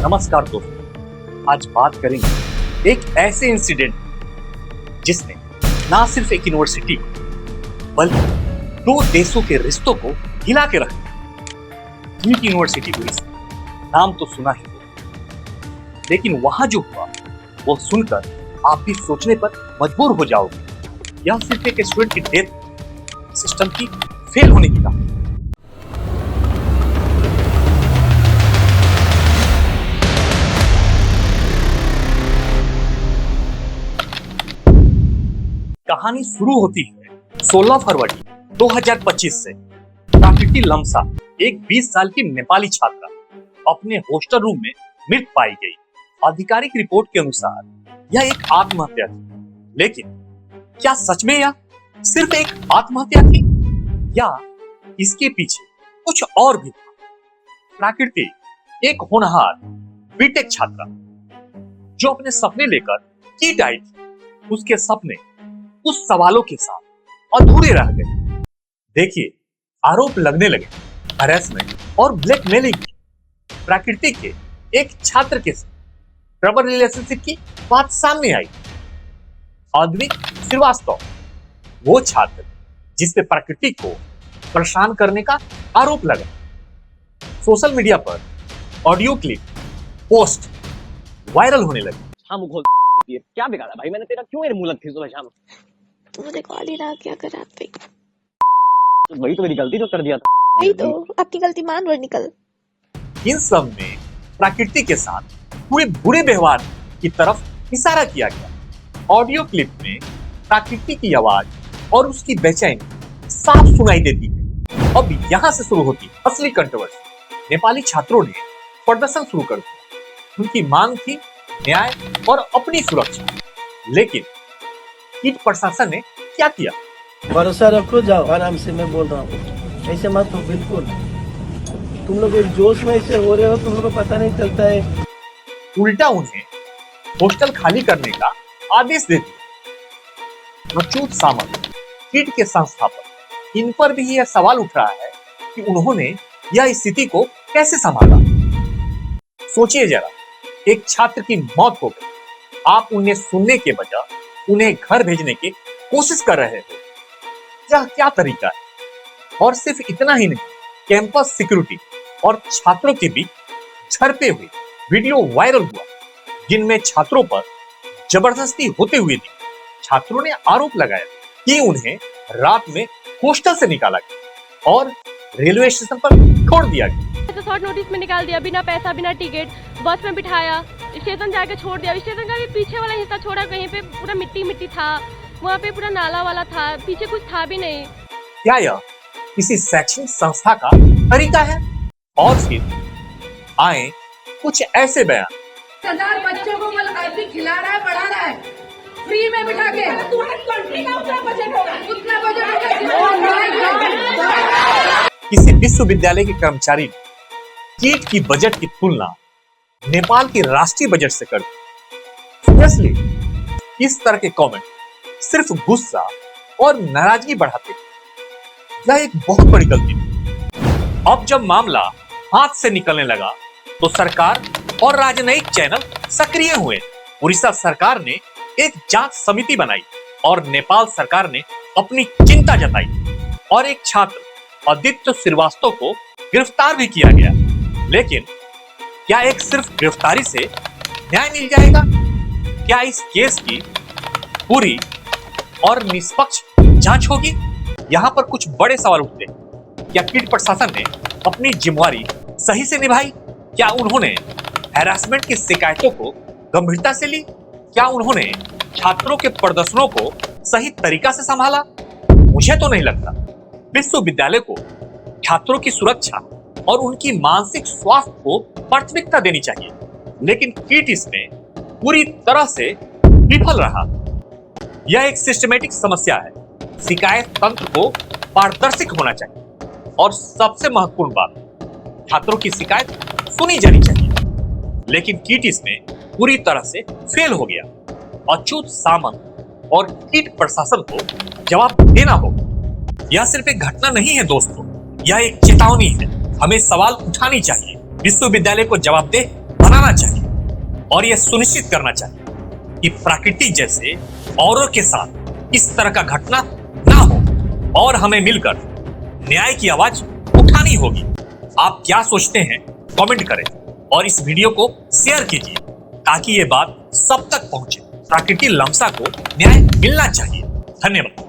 नमस्कार दोस्तों, आज बात करेंगे एक ऐसे इंसिडेंट जिसने ना सिर्फ एक यूनिवर्सिटी बल्कि दो देशों के रिश्तों को हिला के रख दिया। नीट यूनिवर्सिटी हुई, नाम तो सुना ही होगा, लेकिन वहां जो हुआ वो सुनकर आप भी सोचने पर मजबूर हो जाओगे। यह सिर्फ एक स्टूडेंट की डेथ, सिस्टम की फेल होने की कहानी। कहानी शुरू होती है 16 फरवरी 2025 से। प्राकृति लम्सा, एक 20 साल की नेपाली छात्रा, अपने हॉस्टल रूम में मृत पाई गई। आधिकारिक रिपोर्ट के अनुसार यह एक आत्महत्या थी, लेकिन क्या सच में यह सिर्फ एक आत्महत्या थी या इसके पीछे कुछ और भी था? प्राकृति एक होनहार बीटेक छात्रा जो अपने सपने लेकर कीट आई थी, उसके सपने उस सवालों के साथ अधूरे रह गए। देखिए, आरोप लगने लगे हैरेसमेंट और ब्लैकमेलिंग की। प्रकृति के एक छात्र के साथ रबर रिलेशनशिप की बात सामने आई। अद्वित श्रीवास्तव, वो छात्र जिसपे प्रकृति को परेशान करने का आरोप लगा। सोशल मीडिया पर ऑडियो क्लिप पोस्ट वायरल होने लगे। शाम खोल क्या बिगाड़ा भाई मैंने तेरा? क्यों मेरे मुंह लगती सुबह शाम? तू मुझे कॉल ही ना क्या कर रहा था? तो वही तो मेरी गलती जो कर दिया था। वही तो, अपनी गलती मान और निकल। इन सब में प्रकृति के साथ हुए बुरे व्यवहार की तरफ इशारा किया गया। ऑडियो क्लिप में प्रकृति की आवाज और उसकी बेचैनी साफ सुनाई देती है। अब यहाँ से शुरू होती है असली कंट्रोवर्सी। नेपाली छात्रों ने प्रदर्शन शुरू कर दिया। उनकी मांग थी न्याय और अपनी सुरक्षा, लेकिन कीट प्रशासन ने क्या किया? भरोसा रखो, जाओ आराम से, मैं बोल रहा हूँ, ऐसे मत हो बिल्कुल। तुम लोग एक जोश में ऐसे हो रहे हो, तुम लोग को पता नहीं चलता है। उल्टा उन्हें हॉस्टल खाली करने का आदेश दे दिया। अच्युत सामंत, कीट के संस्थापक, इन पर भी यह सवाल उठ रहा है कि उन्होंने यह स्थिति को कैसे संभाला। सोचिए जरा, एक छात्र की मौत हो गई, आप उन्हें सुनने के बजाय उन्हें घर भेजने की कोशिश कर रहे हो। यह क्या तरीका है? और सिर्फ इतना ही नहीं, कैंपस सिक्योरिटी और छात्रों के बीच झड़पें हुई। वीडियो वायरल हुआ जिनमें छात्रों पर जबरदस्ती होते हुए दिखे। छात्रों ने आरोप लगाया कि उन्हें रात में हॉस्टल से निकाला गया और रेलवे स्टेशन पर छोड़ दिया गया। तो शॉर्ट नोटिस में निकाल दिया, बिना पैसा बिना टिकट, बस में बिठाया, स्टेशन जाके छोड़ दिया। स्टेशन का भी पीछे वाला हिस्सा छोड़ा, कहीं पे पूरा मिट्टी मिट्टी था, वहाँ पे पूरा नाला वाला था, पीछे कुछ था भी नहीं। क्या यह किसी शैक्षणिक संस्था का तरीका है? और फिर आए कुछ ऐसे बयान। 1000 बच्चों को अभी खिला रहा है, पढ़ा रहा है, फ्री में बिठा के। तुम्हारे कंट्री का उतना बजट होगा, उतना बजट होगा। किसी विश्वविद्यालय के कर्मचारी ने कीट की बजट की तुलना नेपाल के राष्ट्रीय बजट से कर दी। सीरियसली, इस तरह के कमेंट सिर्फ गुस्सा और नाराजगी बढ़ाते हैं। यह एक बहुत बड़ी गलती है। अब जब मामला हाथ से निकलने लगा तो सरकार और राजनयिक चैनल सक्रिय हुए। उड़ीसा सरकार ने एक जांच समिति बनाई और नेपाल सरकार ने अपनी चिंता जताई और एक छात्र आदित्य श्रीवास्तव को गिरफ्तार भी किया गया। लेकिन क्या एक सिर्फ गिरफ्तारी से न्याय मिल जाएगा? क्या इस केस की पूरी और निष्पक्ष जांच होगी? यहाँ पर कुछ बड़े सवाल उठते हैं। क्या कीट प्रशासन ने अपनी जिम्मेदारी सही से निभाई? क्या उन्होंने हैरेसमेंट की शिकायतों को गंभीरता से ली? क्या उन्होंने छात्रों के प्रदर्शनों को सही तरीका से संभाला? मुझे तो नहीं लगता। विश्वविद्यालय को छात्रों की सुरक्षा और उनकी मानसिक स्वास्थ्य को प्राथमिकता देनी चाहिए, लेकिन कीट इसमें पूरी तरह से विफल रहा। यह एक सिस्टमैटिक समस्या है। शिकायत तंत्र को पारदर्शी होना चाहिए और सबसे महत्वपूर्ण बात, छात्रों की शिकायत सुनी जानी चाहिए, लेकिन कीट इसमें पूरी तरह से फेल हो गया। अच्युत सामंत और कीट प्रशासन को जवाब देना होगा। यह सिर्फ एक घटना नहीं है दोस्तों, यह एक चेतावनी है। हमें सवाल उठानी चाहिए, विश्वविद्यालय को जवाबदेह बनाना बनाना चाहिए और यह सुनिश्चित करना चाहिए कि प्रकृति जैसे औरों के साथ इस तरह का घटना ना हो और हमें मिलकर न्याय की आवाज उठानी होगी। आप क्या सोचते हैं कमेंट करें और इस वीडियो को शेयर कीजिए ताकि ये बात सब तक पहुंचे। प्रकृति लम्सा को न्याय मिलना चाहिए। धन्यवाद।